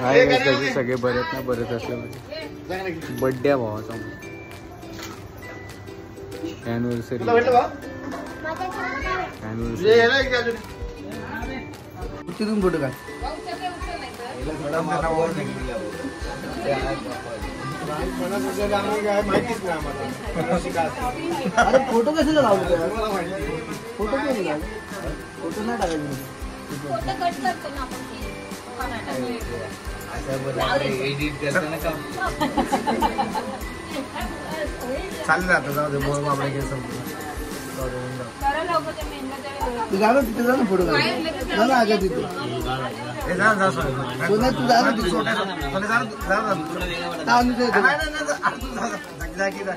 त्याचे सगळे बरेच ना बरेच असे बड्डे भावाचा ॲनिव्हर्सरी तिथून फोटो काढ. अरे फोटो कशाला लावतो फोटो नाही लावतो फोटो नाही टाकायचे एडिट करताना का चालू राहतं जाऊ दे बोल बाबा के संपूर्ण तू जा ना तिथे जा ना फोटो काढ जा ना आगे तिथे ए जा जा सोना तू जा ना तिथे सोना जा जा की जा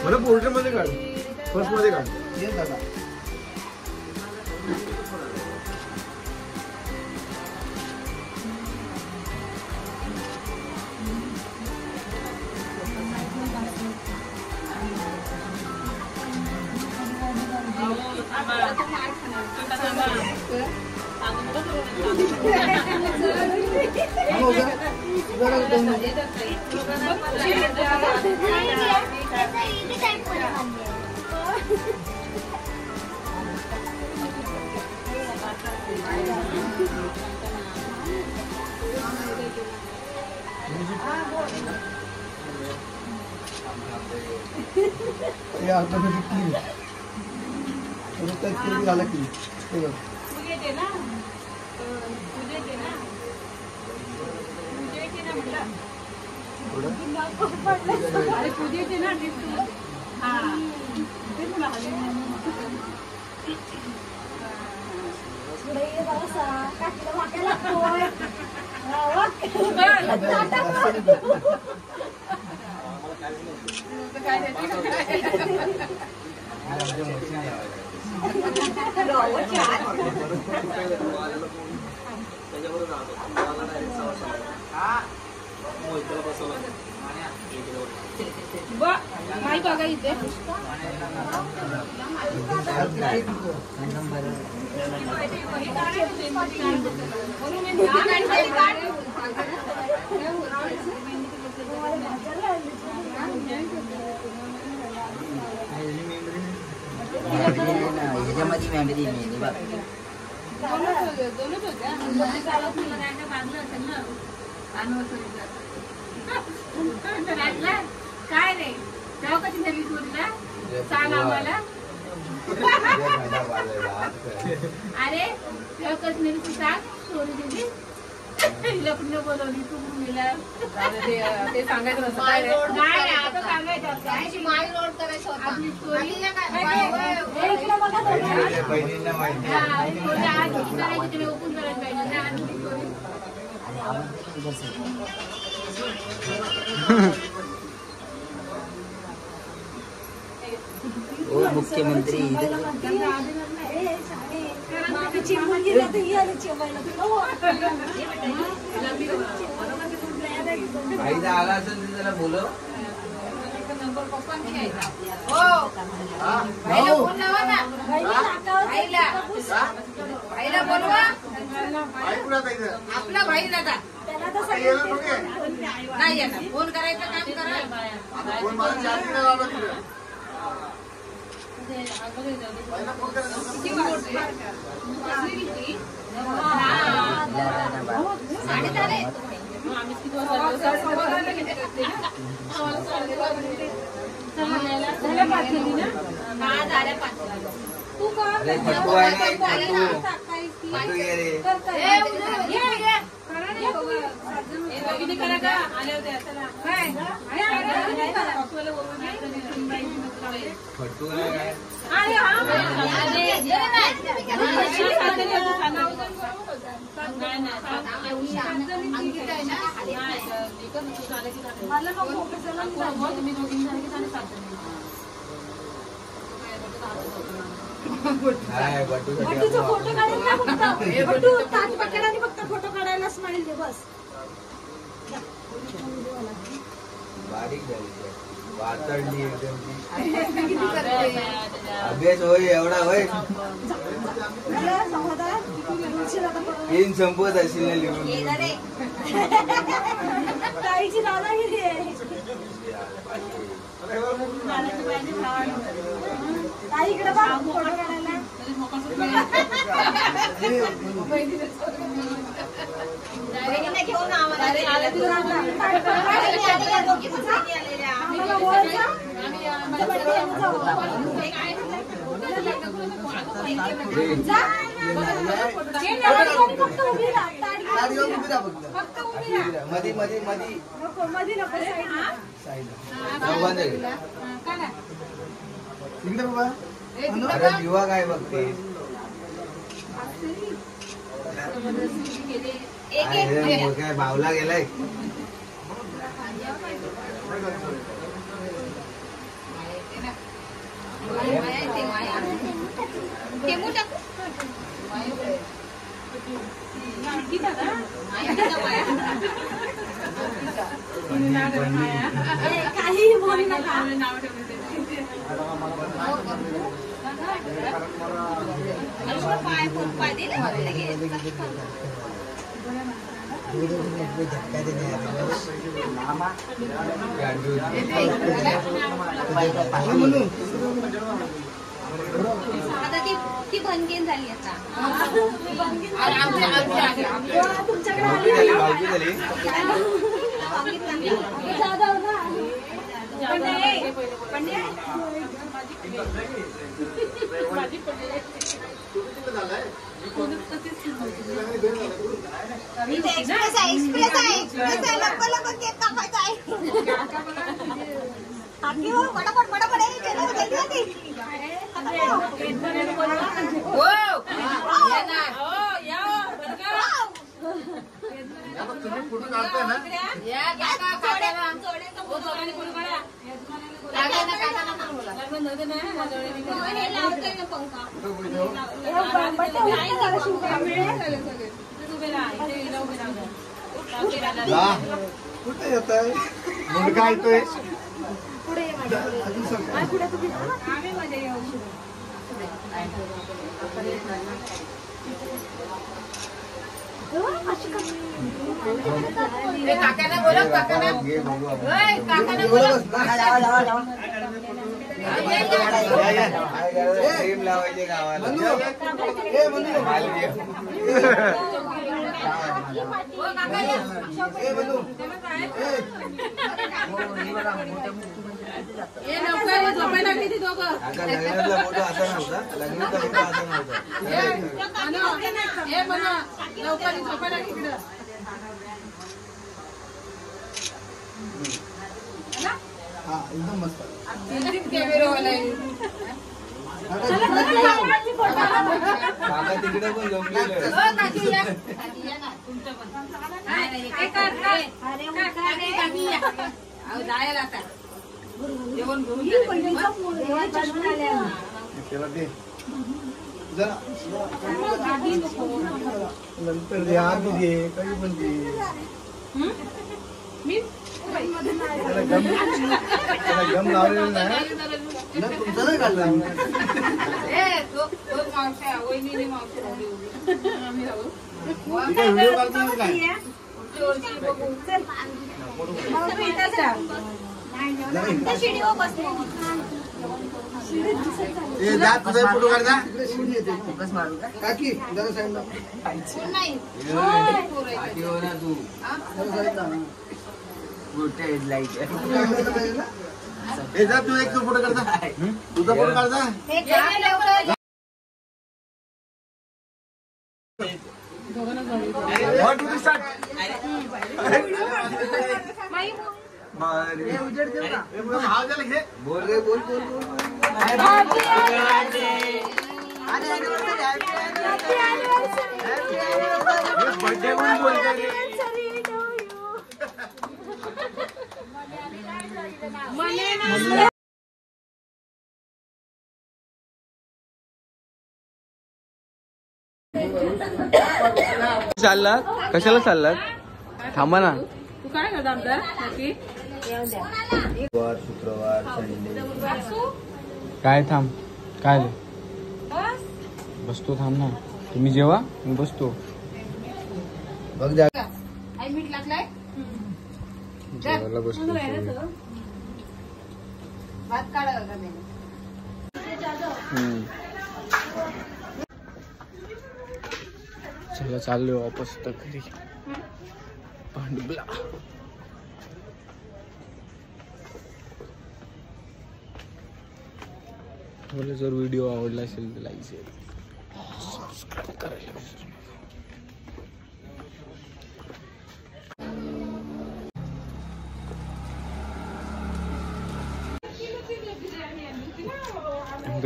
मला पोर्ट्रेट मध्ये काढ फर्स्ट मध्ये काढ ये दादा झाला की काय बघा इथे ह्याच्यामध्ये मेंढरी मेहंदी बघ काय रे तेव्हा कशी झाली चोरीला सांग आम्हाला अरे तेव्हा कशी नेली तू सांग चोरी दिली लग्न बोलवली तू मुलीला ते सांगायचं नसतं नाही आता सांगायचं माय रोड करायचं आपली स्टोरी ओपन करायला पाहिजे ओ मुख्यमंत्री आईदा आला असेल तर त्याला बोलव नंबर पप्पांनी घ्यायचा हो आईला फोन लावा ना आईला बोलवा आपला भाई दादा नाही येणार फोन करायचं काम करा फोटो काढायला स्माइल दे बस बारीक झाली वातडली एकदम अभ्यास होय एवढा होय तीन संपत असेल ना लिहून मधी मधी मधी इकडे बाबा अरे दिवा काय बघते काय भावला गेलाय काही बोलू नका झटका देणे आता ती बनगेन झाली आता एक्सप्रेस आहे लवकर लवकर केक कापायचा आहे पटापट पटापट फोटो काढताय ना कुठे येत आहे मुलगा येतोय काकांना बोला काकांना लावायचे गावाला लग्नातला फोटो असा नव्हता लग्नातला फोटो असा नव्हता हा एकदम मस्त काका तिकडे पण जमलेलं जायला आता जेवण त्याला दे जरा नंतर दे आधी दे काही पण दे त्याला गम लावलेलं नाही तुमचं नाही काढला व्हिडिओ काढतो काय फोटो काढता काकी जरा साईडला तू तू एक फोटो काढता तुझा फोटो काढता बोल रे बोल बोल बर्थडे बोल चाललात कशाला चाललात थांबा ना तू काय करता आमचा शुक्रवार संडे काय थांब काय आलं? बस बसतो थांब ना. तुम्ही जेवा मी बसतो. बघ जा. आई मीठ लागलाय जेवायला बसतो. भात काढा का चला चाललोय वापस तर घरी भांडुपला. मला जर व्हिडिओ आवडला असेल तर लाईक शेअर सबस्क्राईब करायला विसरू नका.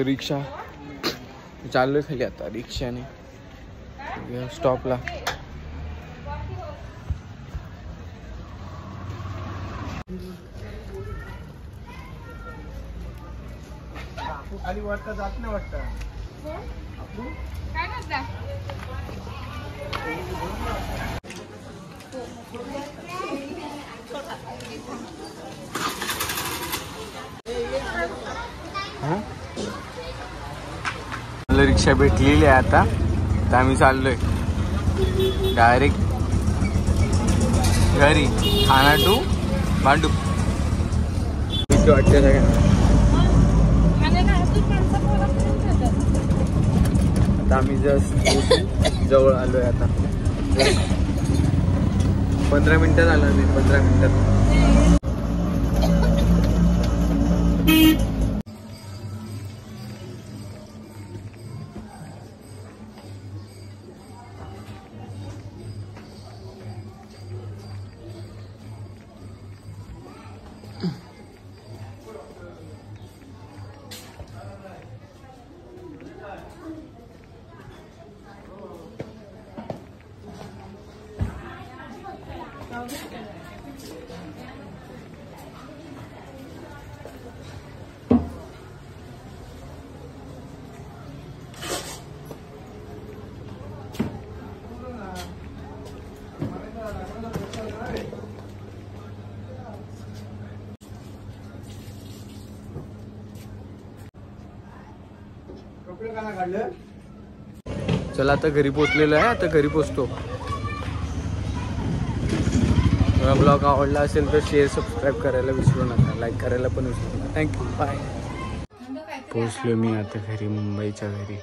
रिक्षा चाललोय खाली आता रिक्षाने स्टॉपला. खाली वाटतं जात नाही वाटतं. काय करता मला रिक्षा भेटलेली आहे आता तर आम्ही चाललोय डायरेक्ट घरी. ठाणा टू भांडूप. किती वाटते सगळ्यांना? आता आम्ही जस्ट जवळ आलोय. आता 15 मिनिटं झालं नाही. 15 मिनिटात चला आता घरी पोचलेलो आहे. आता घरी पोचतो. ब्लॉग आवडला असेल तर शेअर सबस्क्राईब करायला विसरू नका. लाईक करायला पण विसरू नका. Thank you bye. पोचलो मी आता घरी मुंबईच्या घरी.